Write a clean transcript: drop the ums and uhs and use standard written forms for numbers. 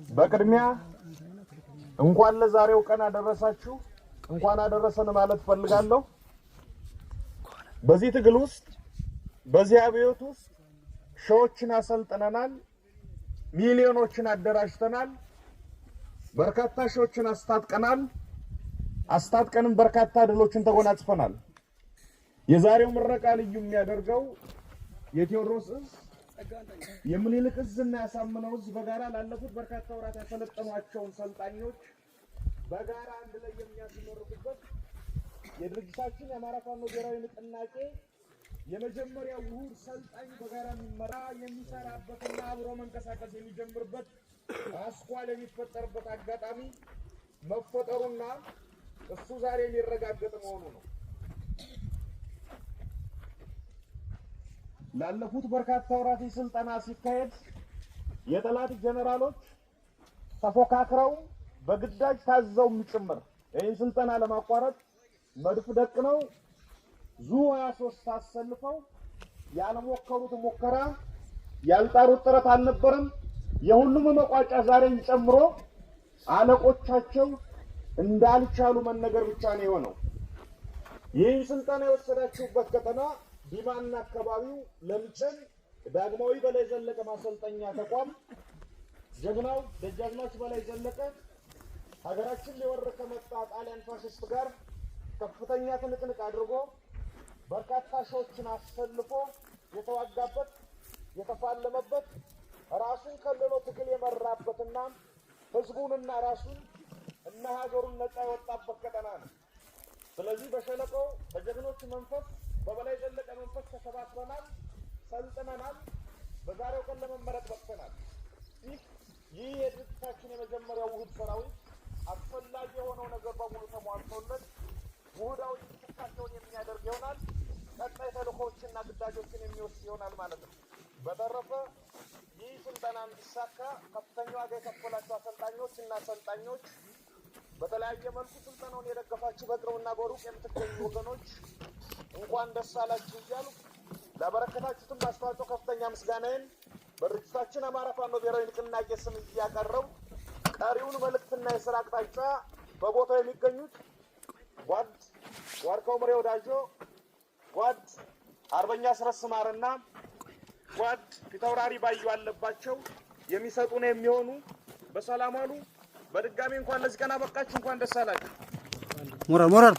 በቅድሚያ እንኳን ለዛሬው ቀን አደረሳችሁ እንኳን አደረሰን ማለት ፈልጋለሁ። በዚህ ትግል ውስጥ በዚህ አብዮት ውስጥ ሺዎችን አሰልጥነናል፣ ሚሊዮኖችን አደራጅተናል፣ በርካታ ሺዎችን አስታጥቀንም በርካታ ድሎችን ተጎናጽፈናል። የዛሬው ምረቃ ልዩ የሚያደርገው የቴዎድሮስ ዕዝ የምኒልክ ዕዝና ያሳምነው ዕዝ በጋራ ላለፉት በርካታ ወራት ያሰለጠኗቸውን ሰልጣኞች በጋራ አንድ ላይ የሚያስመርቁበት የድርጅታችን የአማራ ፋኖ ብሔራዊ ንቅናቄ የመጀመሪያው ውሁድ ሰልጣኝ በጋራ የሚሰራበትና አብሮ መንቀሳቀስ የሚጀምርበት አስኳል የሚፈጠርበት አጋጣሚ መፈጠሩና እሱ ዛሬ የሚረጋገጥ መሆኑ ነው። ላለፉት በርካታ ወራት ስልጠና ሲካሄድ የጠላት ጀነራሎች ተፎካክረው በግዳጅ ታዘው ጭምር ይህን ስልጠና ለማቋረጥ መድፍ ደቅነው ዙ23 አሰልፈው ያልሞከሩት ሙከራ ያልጣሩት ጥረት አልነበረም። የሁሉም መቋጫ ዛሬን ጨምሮ አለቆቻቸው እንዳልቻሉ መነገር ብቻ ነው የሆነው። ይህን ስልጠና የወሰዳችሁበት ቀጠና ዲማና አካባቢው ለምጨን ዳግማዊ በላይ ዘለቀ ማሰልጠኛ ተቋም ጀግናው ደጃዝማች በላይ ዘለቀ ሀገራችን ሊወር ከመጣ ጣሊያን ፋሽስት ጋር ከፍተኛ ትንቅንቅ አድርጎ በርካታ ሺዎችን አሰልፎ የተዋጋበት የተፋለመበት ራሱን ከልሎ ትግል የመራበትና ህዝቡንና ራሱን እና ሀገሩን ነፃ ያወጣበት ቀጠና ነው። ስለዚህ በሸለቆው በጀግኖች መንፈስ በበላይ ዘለቀ መንፈስ ተሰባስበናል፣ ሰልጥነናል፣ በዛሬው ቀን ለመመረጥ በቅተናል። ይህ የድርጅታችን የመጀመሪያው ውህድ ሰራዊት አስፈላጊ የሆነው ነገር በሙሉ ተሟልቶለት ውህዳዊ እንቅስቃሴውን የሚያደርግ ይሆናል። ቀጣይ ተልእኮዎችና ግዳጆችን የሚወስድ ይሆናል ማለት ነው። በተረፈ ይህ ስልጠና እንዲሳካ ከፍተኛ ዋጋ የከፈላችሁ አሰልጣኞች እና ሰልጣኞች፣ በተለያየ መልኩ ስልጠናውን የደገፋችሁ በቅርብና በሩቅ የምትገኙ ወገኖች እንኳን ደስ አላችሁ እያሉ ላበረከታችሁትም አስተዋጽኦ ከፍተኛ ምስጋናዬን በድርጅታችን አማራ ፋኖ ብሔራዊ ንቅናቄ ስም እያቀረቡ ቀሪውን መልእክትና የሥራ አቅጣጫ በቦታው የሚገኙት ጓድ ዋርካው ምሬ ወዳጆ፣ ጓድ አርበኛ አስረስ ማረና ጓድ ፊታውራሪ ባዩ አለባቸው የሚሰጡን የሚሆኑ በሰላም አሉ። በድጋሚ እንኳን ለዚህ ቀን አበቃችሁ፣ እንኳን ደስ አላችሁ። ሞራል